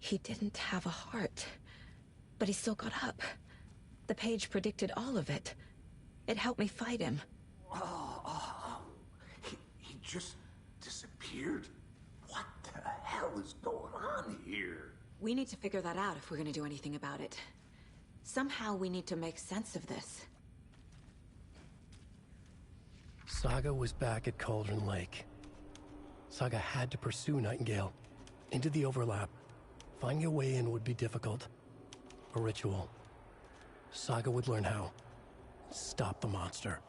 He didn't have a heart, but he still got up. The page predicted all of it. It helped me fight him. He just disappeared? What the hell is going on here? We need to figure that out if we're gonna do anything about it. Somehow we need to make sense of this. Saga was back at Cauldron Lake. Saga had to pursue Nightingale into the overlap. Finding a way in would be difficult. A ritual. Saga would learn how. Stop the monster.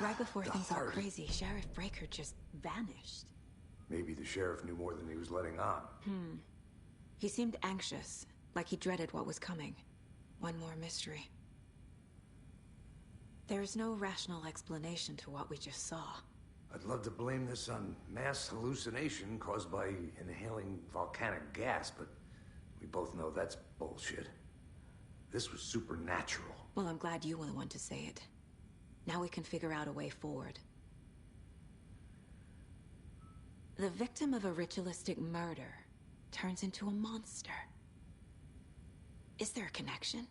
Right before things got crazy, Sheriff Breaker just vanished. Maybe the sheriff knew more than he was letting on. He seemed anxious, like he dreaded what was coming. One more mystery. There's no rational explanation to what we just saw. I'd love to blame this on mass hallucination caused by inhaling volcanic gas, but we both know that's bullshit. This was supernatural. Well, I'm glad you were the one to say it. Now we can figure out a way forward. The victim of a ritualistic murder turns into a monster. Is there a connection?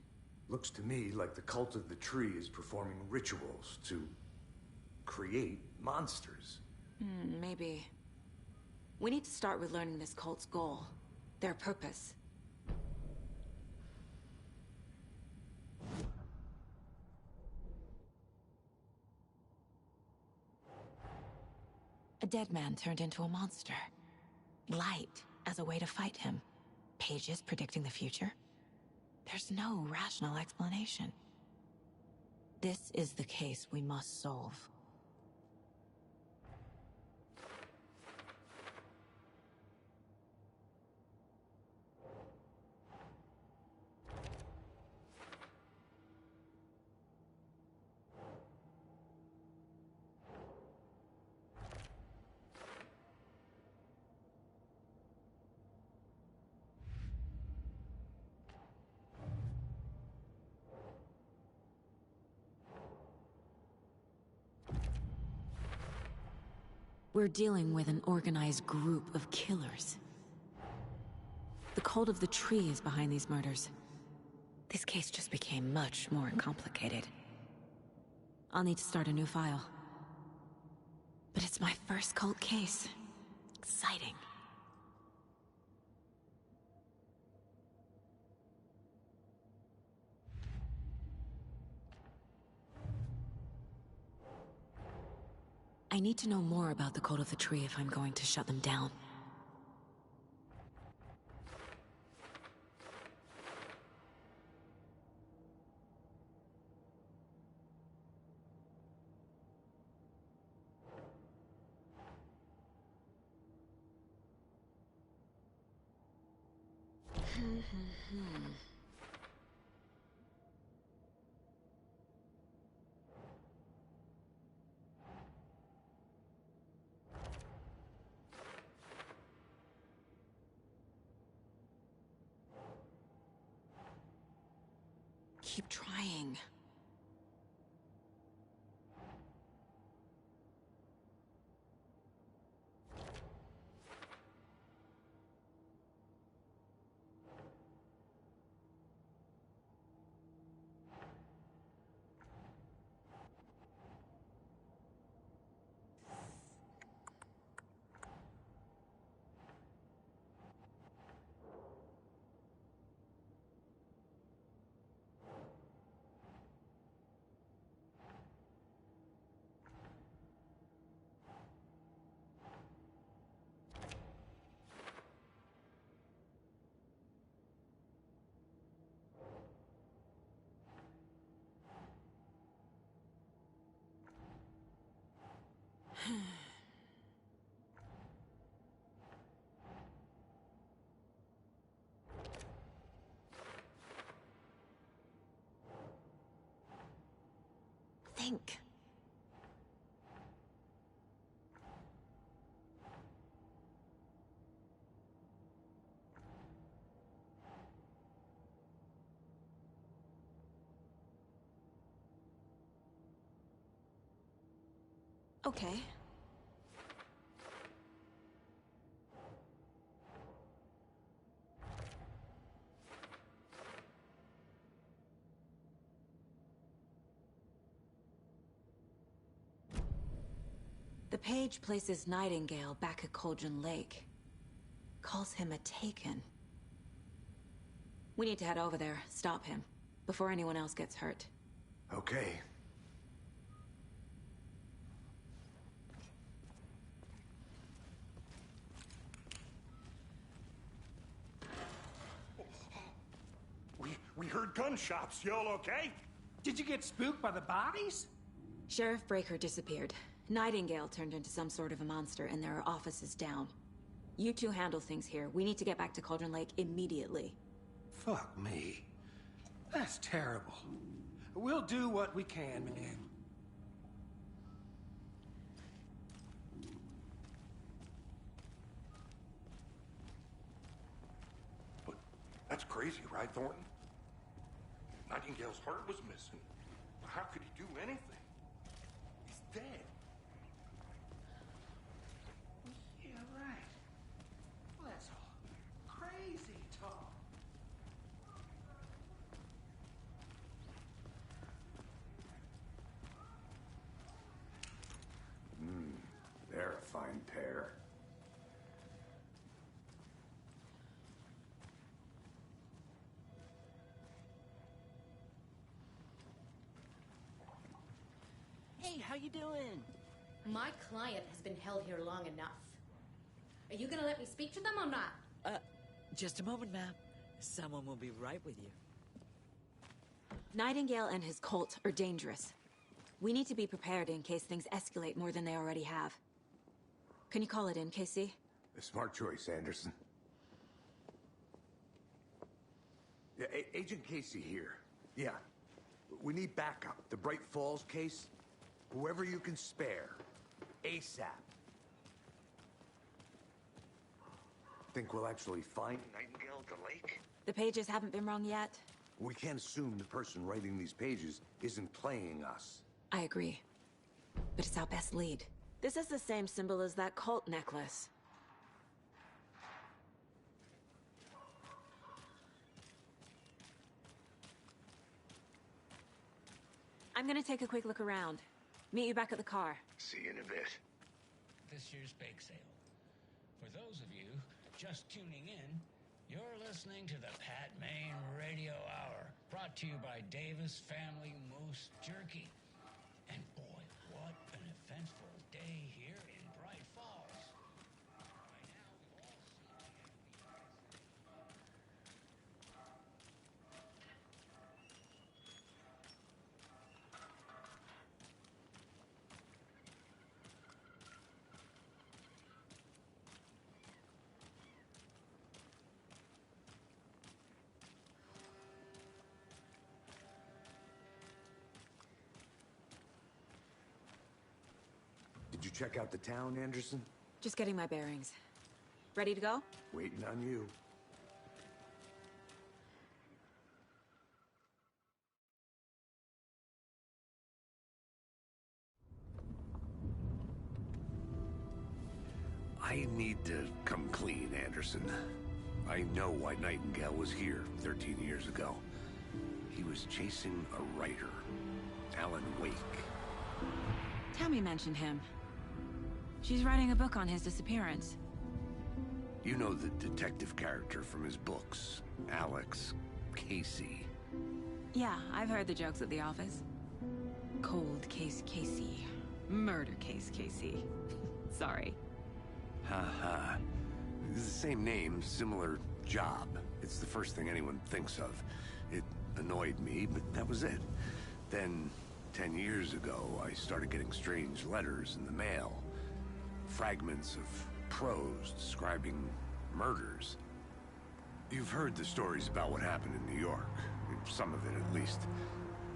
Looks to me like the cult of the tree is performing rituals to create monsters. Maybe. We need to start with learning this cult's goal, their purpose. A dead man turned into a monster. Light as a way to fight him. Pages predicting the future. There's no rational explanation. This is the case we must solve. We're dealing with an organized group of killers. The cult of the tree is behind these murders. This case just became much more complicated. I'll need to start a new file. But it's my first cult case. Exciting. I need to know more about the cult of the tree if I'm going to shut them down. Keep trying. Think. Okay. The page places Nightingale back at Cauldron Lake. Calls him a Taken. We need to head over there, stop him, before anyone else gets hurt. Okay. We heard gunshots. Y'all okay? Did you get spooked by the bodies? Sheriff Breaker disappeared. Nightingale turned into some sort of a monster, and there are offices down. You two handle things here. We need to get back to Cauldron Lake immediately. Fuck me. That's terrible. We'll do what we can, man. But that's crazy, right, Thornton? Nightingale's heart was missing. How could he do anything? He's dead. Yeah, right. Well, that's all crazy talk. They're a fine pair. Hey, how you doing? My client has been held here long enough. Are you gonna let me speak to them or not? Just a moment, ma'am. Someone will be right with you. Nightingale and his cult are dangerous. We need to be prepared in case things escalate more than they already have. Can you call it in, Casey? A smart choice, Anderson. Yeah, Agent Casey here. Yeah. We need backup. The Bright Falls case. Whoever you can spare. ASAP. Think we'll actually find Nightingale at the lake? The pages haven't been wrong yet. We can't assume the person writing these pages isn't playing us. I agree. But it's our best lead. This is the same symbol as that cult necklace. I'm gonna take a quick look around. Meet you back at the car. See you in a bit. This year's bake sale. For those of you just tuning in, you're listening to the Pat Maine Radio Hour, brought to you by Davis Family Moose Jerky. And boy, what an eventful day here in Bright Falls. By now, we've all seen the Did you check out the town, Anderson? Just getting my bearings. Ready to go? Waiting on you. I need to come clean, Anderson. I know why Nightingale was here 13 years ago. He was chasing a writer, Alan Wake. Tammy mentioned him. She's writing a book on his disappearance. You know the detective character from his books, Alex Casey. Yeah, I've heard the jokes at the office. Cold case Casey. Murder case Casey. Sorry. Ha. It's the same name, similar job. It's the first thing anyone thinks of. It annoyed me, but that was it. Then, 10 years ago, I started getting strange letters in the mail. Fragments of prose describing murders. You've heard the stories about what happened in New York. Some of it, at least.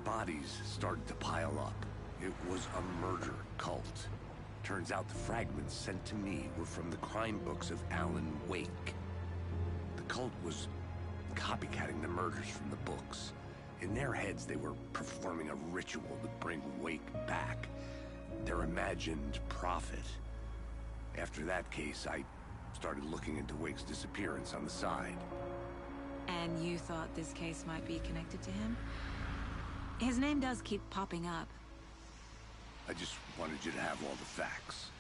Bodies started to pile up. It was a murder cult. Turns out the fragments sent to me were from the crime books of Alan Wake. The cult was copycatting the murders from the books. In their heads, they were performing a ritual to bring Wake back. their imagined profit. After that case, I started looking into Wake's disappearance on the side. And you thought this case might be connected to him? His name does keep popping up. I just wanted you to have all the facts.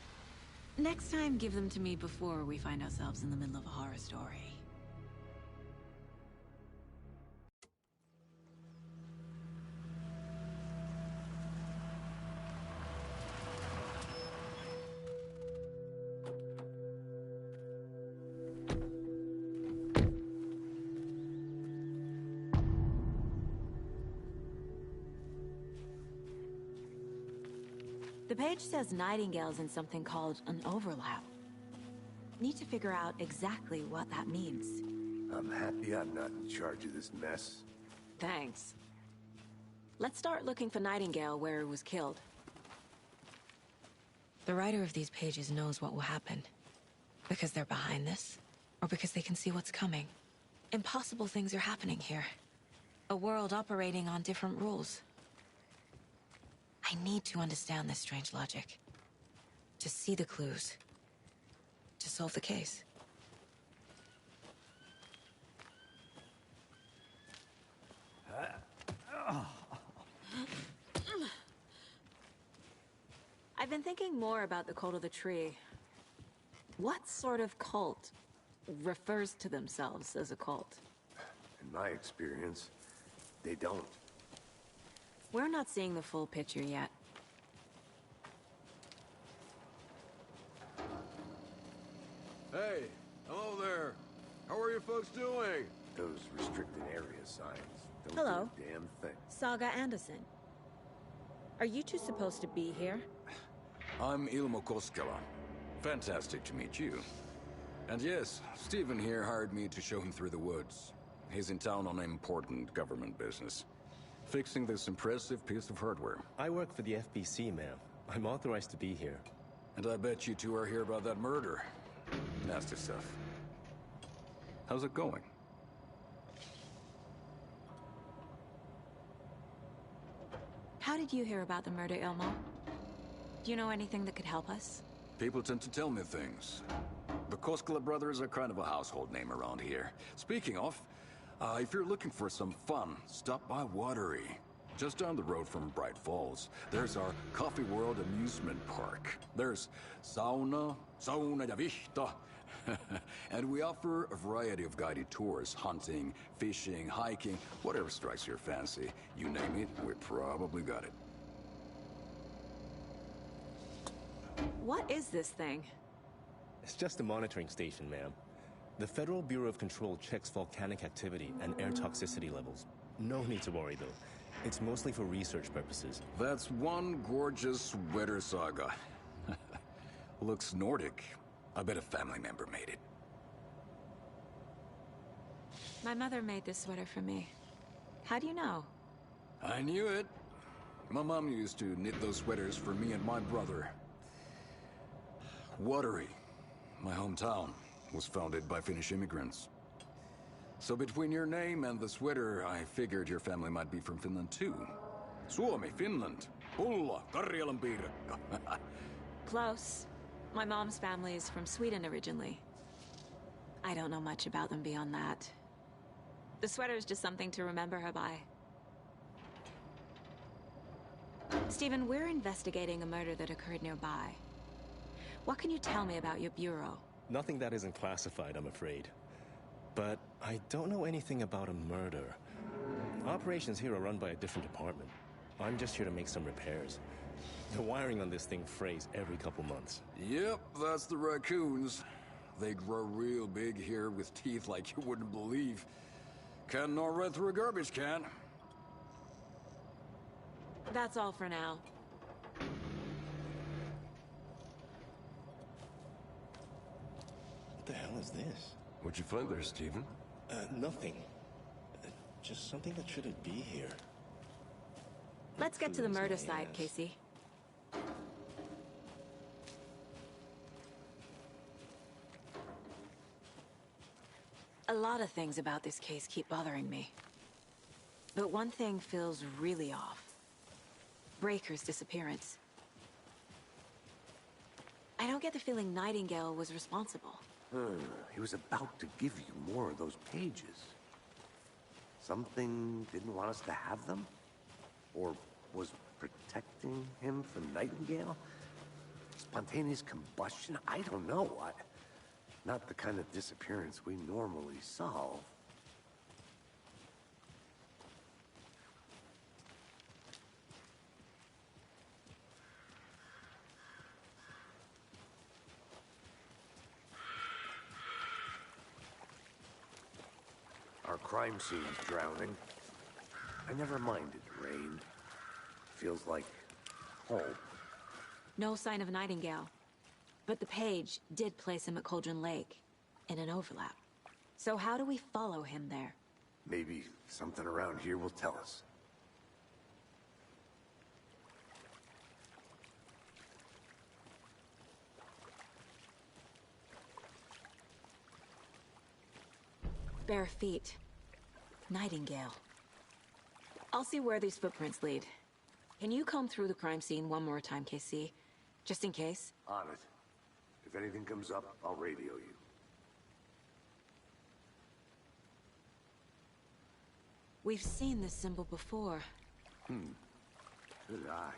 Next time, give them to me before we find ourselves in the middle of a horror story. The page says Nightingale's in something called an overlap. Need to figure out exactly what that means. I'm happy I'm not in charge of this mess. Thanks. Let's start looking for Nightingale where he was killed. The writer of these pages knows what will happen. Because they're behind this, or because they can see what's coming. Impossible things are happening here. A world operating on different rules. I need to understand this strange logic. To see the clues. To solve the case. I've been thinking more about the cult of the tree. What sort of cult refers to themselves as a cult? In my experience, they don't. We're not seeing the full picture yet. Hey, hello there. How are you folks doing? Those restricted area signs don't Hello. do a damn thing. Saga Anderson. Are you two supposed to be here? I'm Ilmo Koskela. Fantastic to meet you. And yes, Stephen here hired me to show him through the woods. He's in town on important government business. Fixing this impressive piece of hardware. I work for the FBC, ma'am. I'm authorized to be here. And I bet you two are here about that murder. Nasty stuff. How's it going? How did you hear about the murder, Ilmo? Do you know anything that could help us? People tend to tell me things. The Koskela brothers are kind of a household name around here. Speaking of, if you're looking for some fun, stop by Watery. Just down the road from Bright Falls, there's our Coffee World amusement park. There's sauna ja vihta. And we offer a variety of guided tours, hunting, fishing, hiking, whatever strikes your fancy. You name it, we probably got it. What is this thing? It's just a monitoring station, ma'am. The Federal Bureau of Control checks volcanic activity and air toxicity levels. No need to worry, though. It's mostly for research purposes. That's one gorgeous sweater, Saga. Looks Nordic. I bet a family member made it. My mother made this sweater for me. How do you know? I knew it. My mom used to knit those sweaters for me and my brother. Watery, my hometown, was founded by Finnish immigrants. So between your name and the sweater, I figured your family might be from Finland too. Suomi, Finland. Pulla, Karjalan piirakka. Close. My mom's family is from Sweden originally. I don't know much about them beyond that. The sweater is just something to remember her by. Stephen, we're investigating a murder that occurred nearby. What can you tell me about your bureau? Nothing that isn't classified, I'm afraid. But I don't know anything about a murder. Operations here are run by a different department. I'm just here to make some repairs. The wiring on this thing frays every couple months. Yep, that's the raccoons. They grow real big here with teeth like you wouldn't believe. Can't gnaw right through a garbage can. That's all for now. What the hell is this? What'd you find there, Stephen? Nothing. Just something that shouldn't be here. Let's get to the Clues, murder my site, ass. Casey. A lot of things about this case keep bothering me. But one thing feels really off. Breaker's disappearance. I don't get the feeling Nightingale was responsible. He was about to give you more of those pages. Something didn't want us to have them? Or was protecting him from Nightingale? Spontaneous combustion? I don't know. Not the kind of disappearance we normally solve. Our crime scene's drowning. I never minded rain. Feels like home. No sign of Nightingale. But the page did place him at Cauldron Lake, in an overlap. So how do we follow him there? Maybe something around here will tell us. Bare feet. Nightingale. I'll see where these footprints lead. Can you comb through the crime scene one more time, KC? Just in case? On it. If anything comes up, I'll radio you. We've seen this symbol before. Good eye.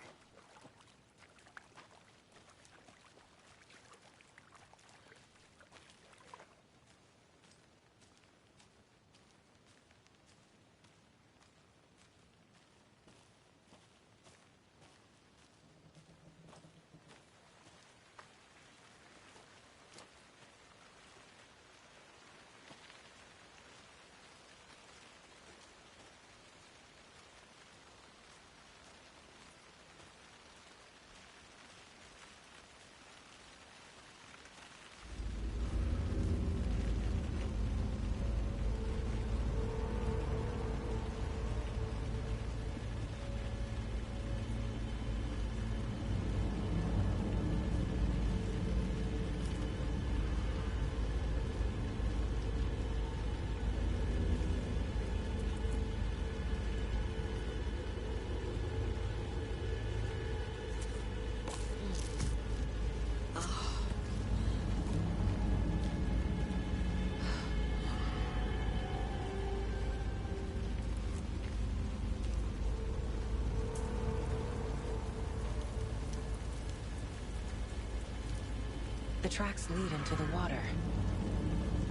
The tracks lead into the water.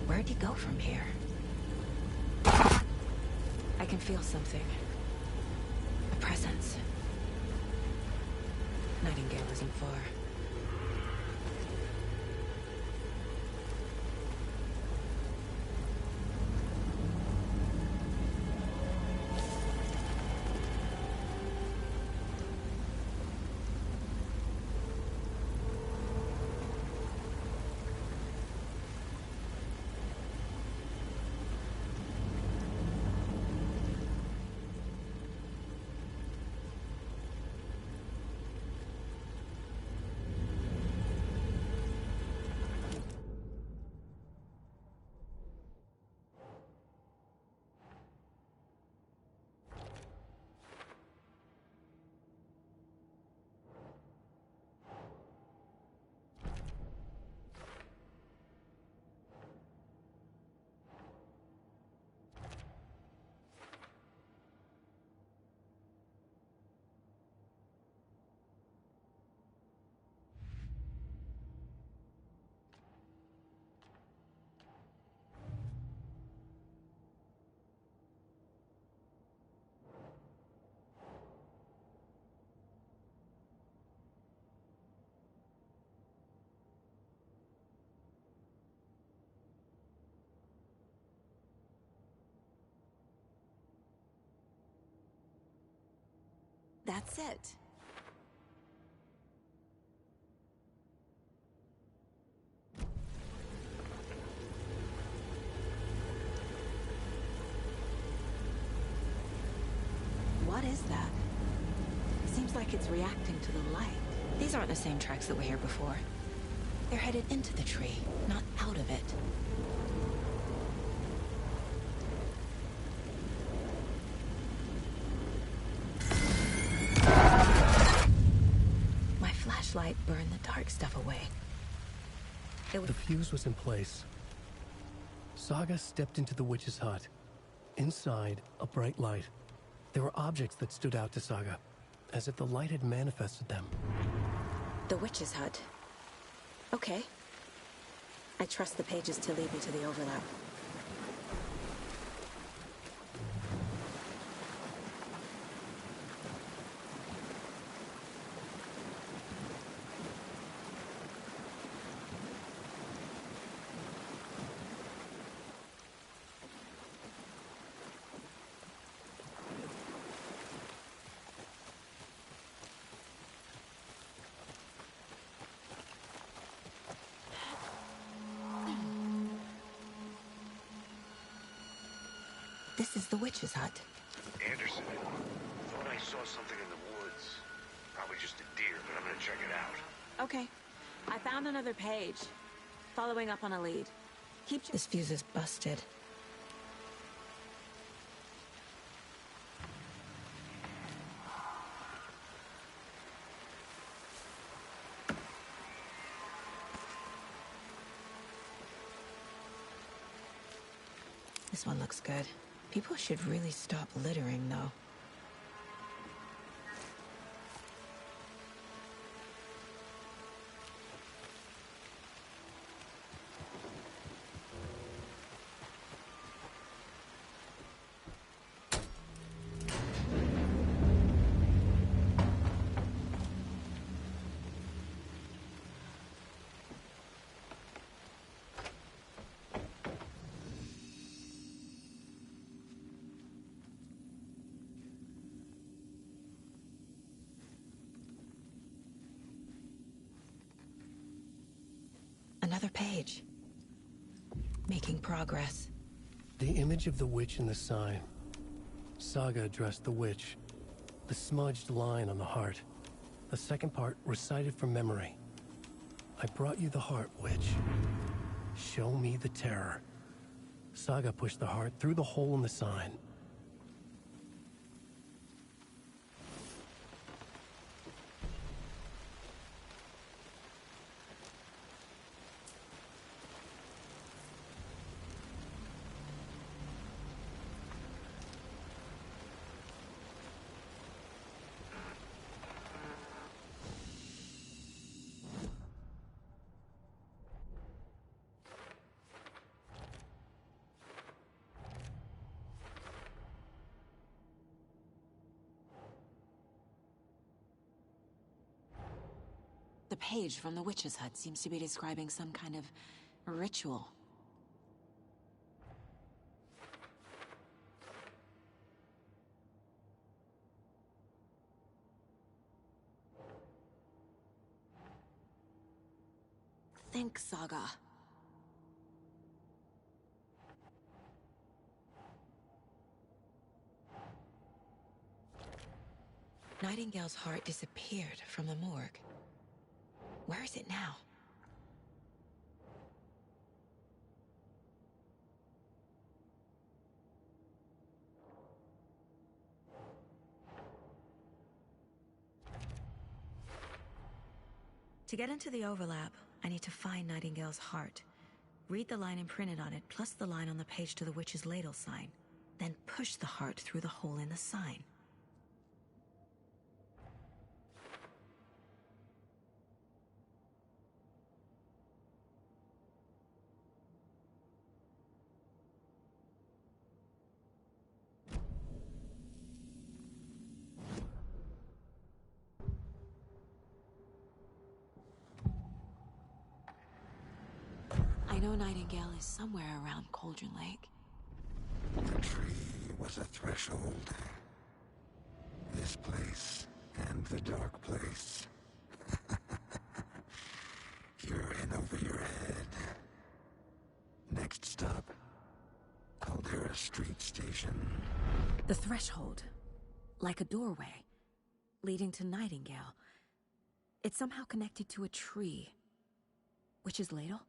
Where'd he go from here? I can feel something. A presence. Nightingale isn't far. That's it. What is that? Seems like it's reacting to the light. These aren't the same tracks that were here before. They're headed into the tree, not out of it. My flashlight burned the dark stuff away. The fuse was in place. Saga stepped into the witch's hut. Inside, a bright light. There were objects that stood out to Saga, as if the light had manifested them. The witch's hut. Okay. I trust the pages to lead me to the overlap. This is the witch's hut. Anderson, thought I saw something in the woods. Probably just a deer, but I'm gonna check it out. Okay. I found another page. Following up on a lead. This fuse is busted. This one looks good. People should really stop littering, though. Another page. Making progress. The image of the witch in the sign. Saga addressed the witch. The smudged line on the heart. The second part recited from memory. I brought you the heart, witch. Show me the terror. Saga pushed the heart through the hole in the sign. The page from the witch's hut seems to be describing some kind of ritual. Think, Saga. Nightingale's heart disappeared from the morgue. Where is it now? To get into the overlap, I need to find Nightingale's heart. Read the line imprinted on it, plus the line on the page to the witch's ladle sign. Then push the heart through the hole in the sign. I know Nightingale is somewhere around Cauldron Lake. The tree was a threshold. This place and the dark place. You're in over your head. Next stop, Caldera Street Station. The threshold. Like a doorway. Leading to Nightingale. It's somehow connected to a tree. Witch's ladle?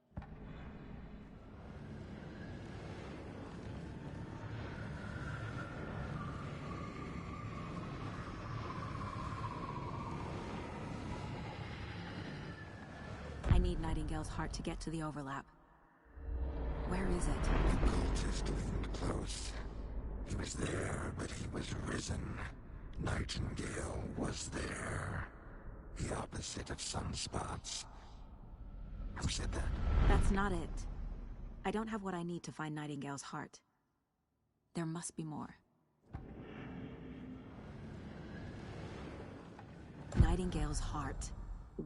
I need Nightingale's heart to get to the overlap. Where is it? The cultist leaned close. He was there, but he was risen. Nightingale was there. The opposite of sunspots. Who said that? That's not it. I don't have what I need to find Nightingale's heart. There must be more. Nightingale's heart.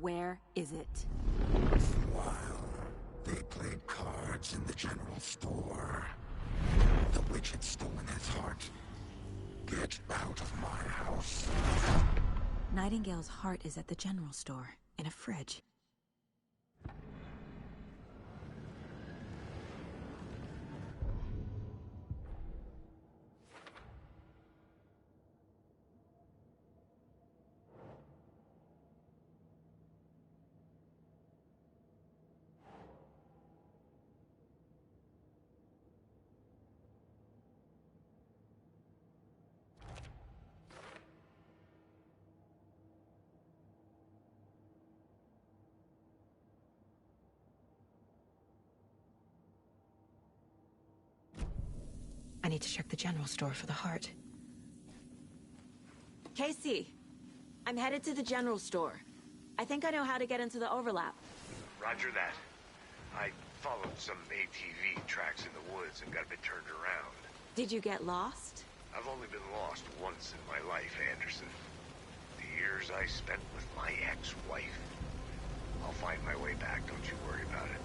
Where is it? Meanwhile, they played cards in the general store. The witch had stolen his heart. Get out of my house. Nightingale's heart is at the general store, in a fridge. I need to check the general store for the heart. Casey! I'm headed to the general store. I think I know how to get into the overlap. Roger that. I followed some ATV tracks in the woods and got a bit turned around. Did you get lost? I've only been lost once in my life, Anderson. The years I spent with my ex-wife. I'll find my way back, don't you worry about it.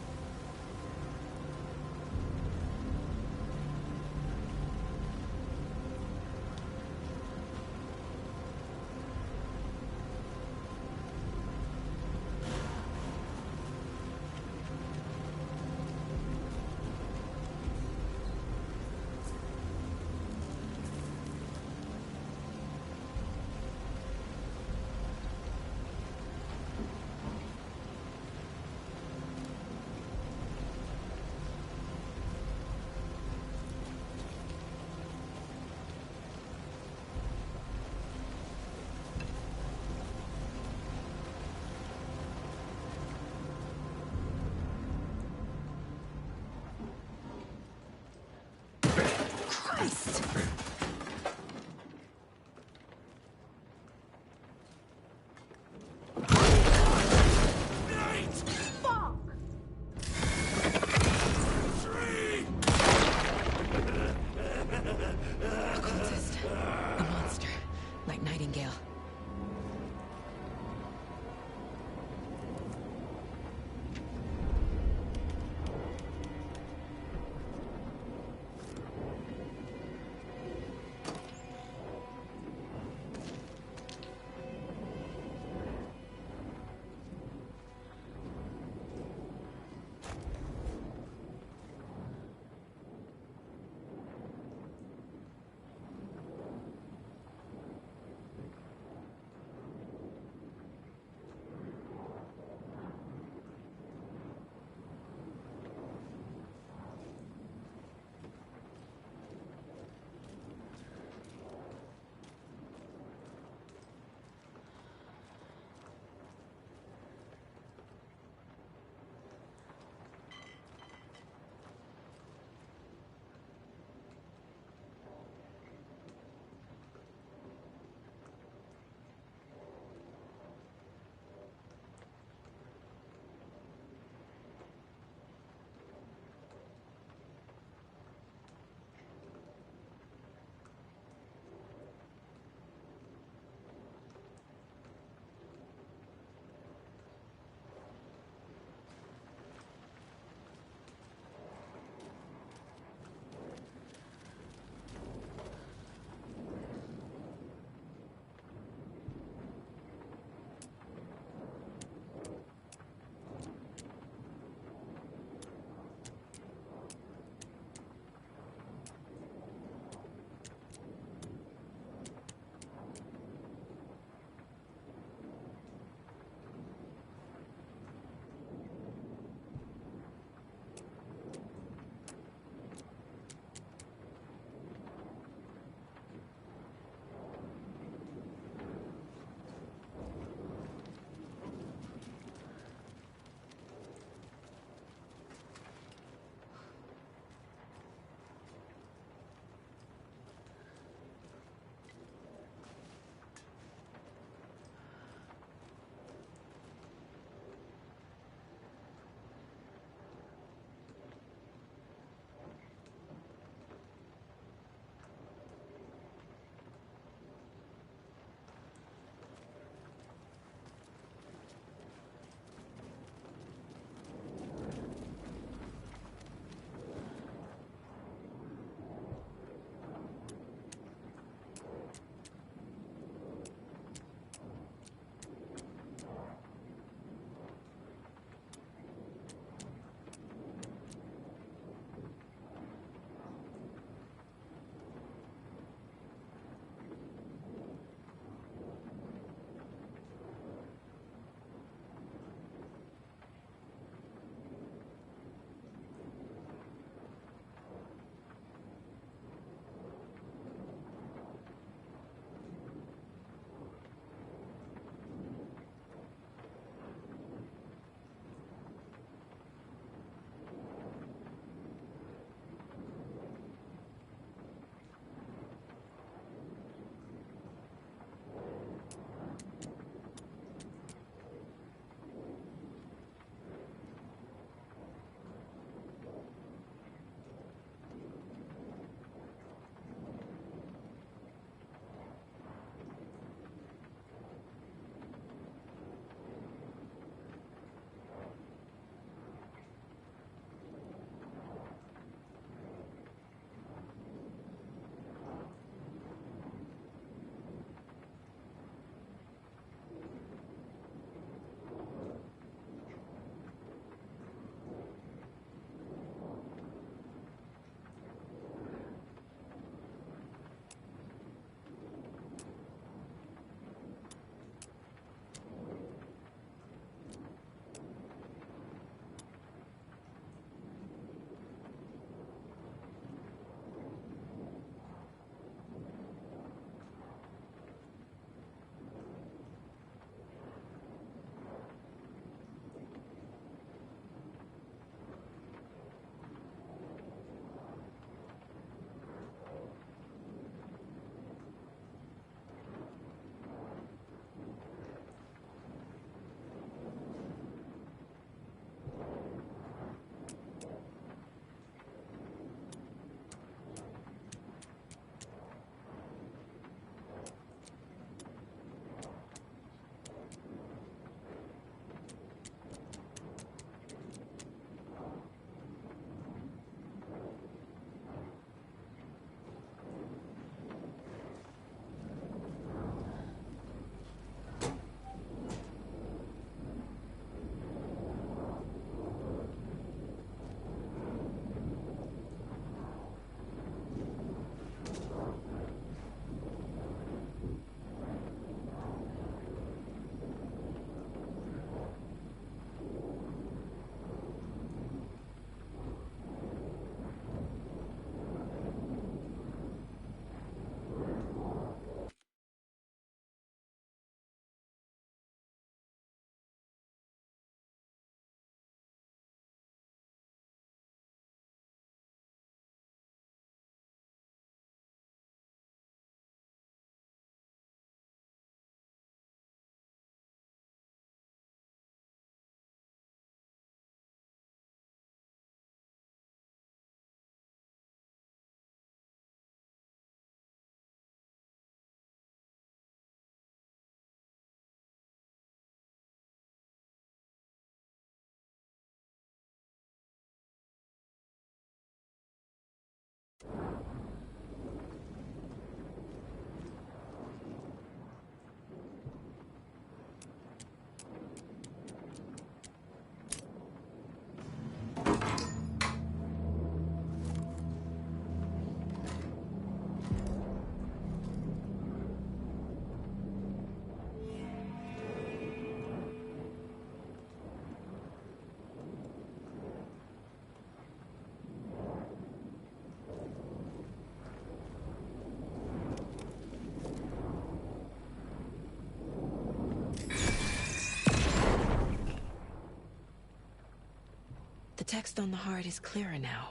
text on the heart is clearer now.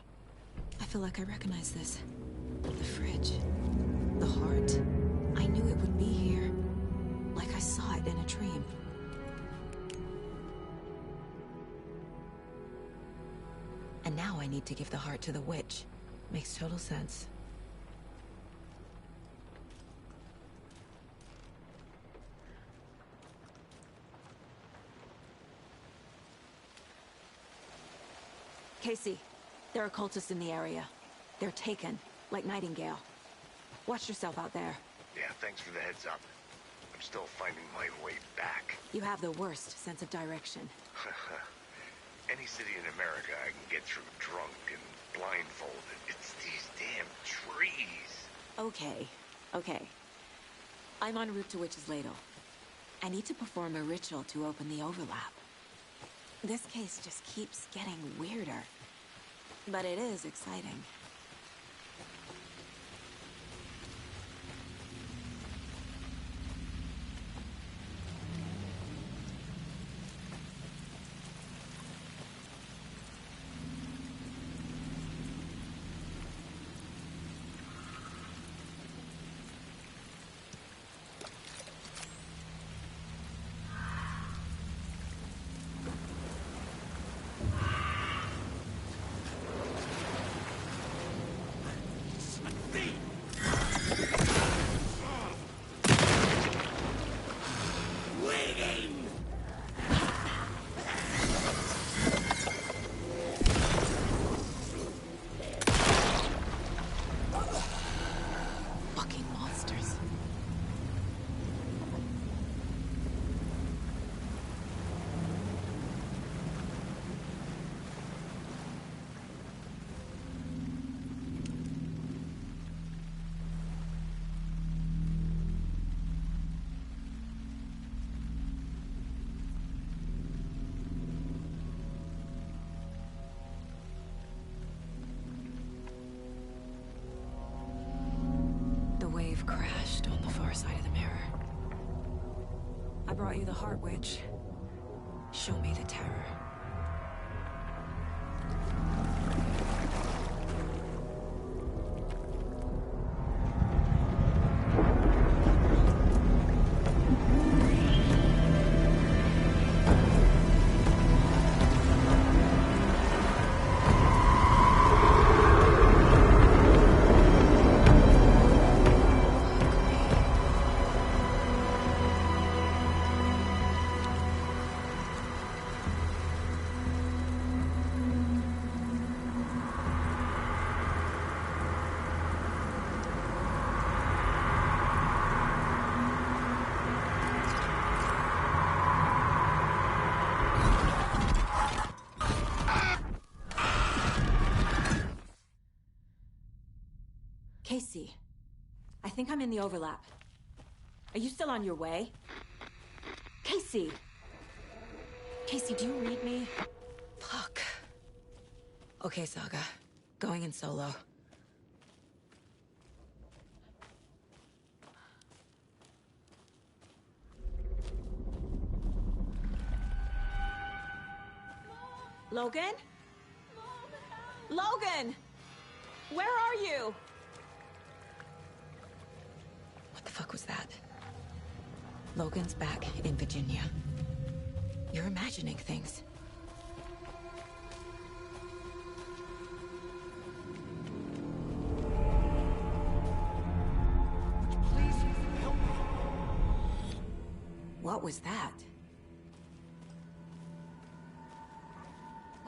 I feel like I recognize this. The fridge. The heart. I knew it would be here. Like I saw it in a dream. And now I need to give the heart to the witch. Makes total sense. Casey, there are cultists in the area. They're taken, like Nightingale. Watch yourself out there. Yeah, thanks for the heads up. I'm still finding my way back. You have the worst sense of direction. Any city in America I can get through drunk and blindfolded. It's these damn trees. Okay. I'm en route to Witch's Ladle. I need to perform a ritual to open the overlap. This case just keeps getting weirder. But it is exciting. Crashed on the far side of the mirror. I brought you the Heart Witch. Show me the terror. Casey, I think I'm in the overlap. Are you still on your way? Casey! Casey, do you read me? Fuck. Okay, Saga. Going in solo. Logan? Logan! Where are you? What the fuck was that? Logan's back in Virginia. You're imagining things. Please help me. What was that?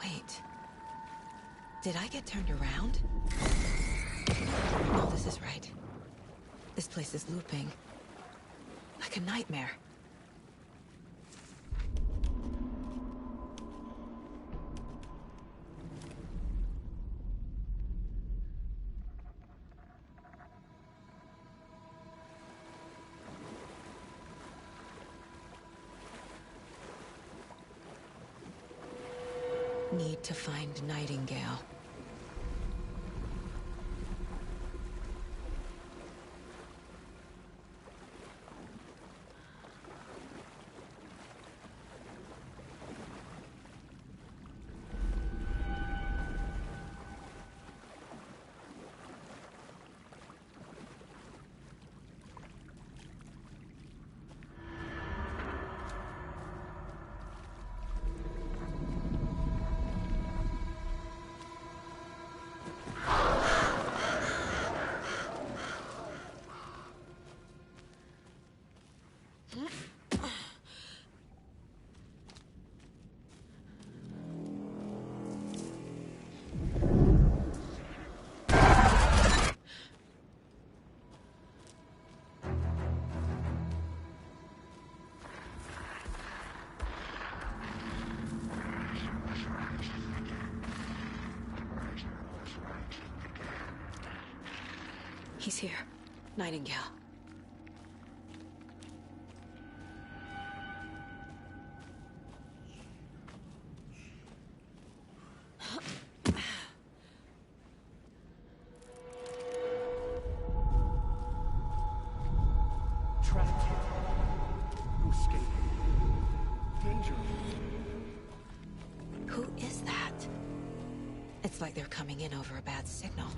Wait. Did I get turned around? No, this is right. This place is looping. Like a nightmare. Need to find Nightingale. He's here. Nightingale. Trapped here. No escape. Danger. Who is that? It's like they're coming in over a bad signal.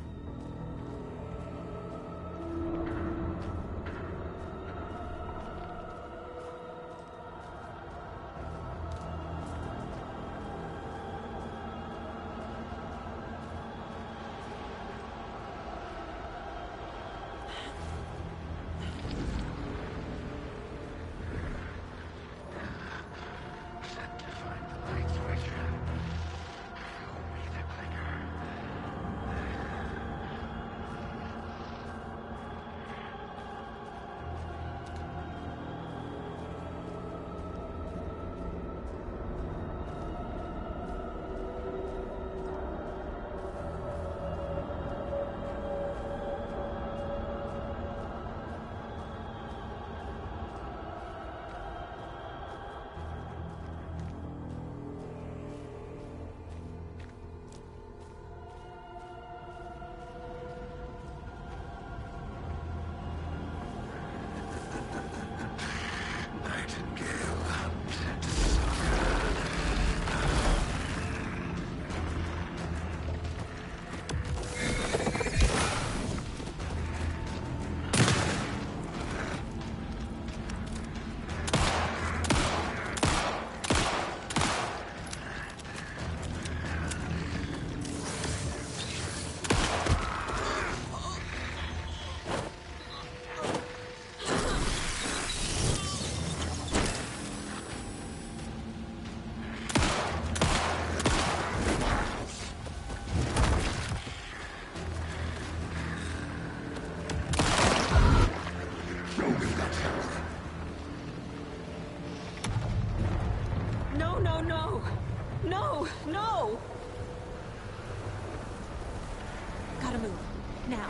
No! Gotta move. Now.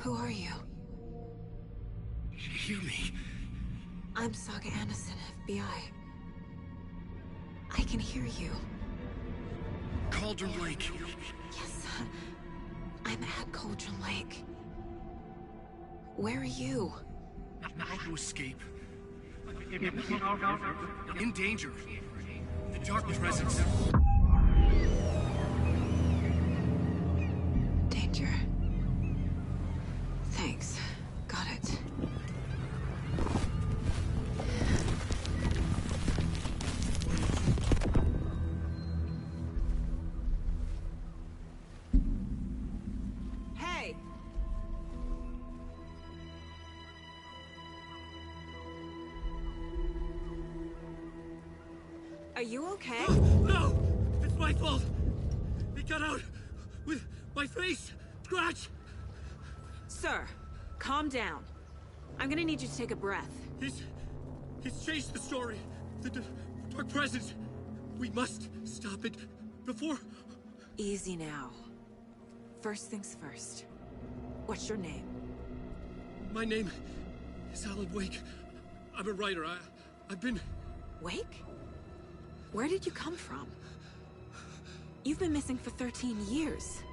Who are you? Hear me. I'm Saga Anderson, FBI. I can hear you. Cauldron Lake. Yes, I'm at Cauldron Lake. Where are you? How to escape. In danger. The Dark Presence. Danger. Thanks. Got it. Hey! Are you okay? No! It's my fault! It got out with my face! Scratch! Sir, calm down. I'm gonna need you to take a breath. He's changed the story. The Dark Presence. We must stop it before... Easy now. First things first. What's your name? My name is Alan Wake. I'm a writer. I've been... Wake? Where did you come from? You've been missing for 13 years.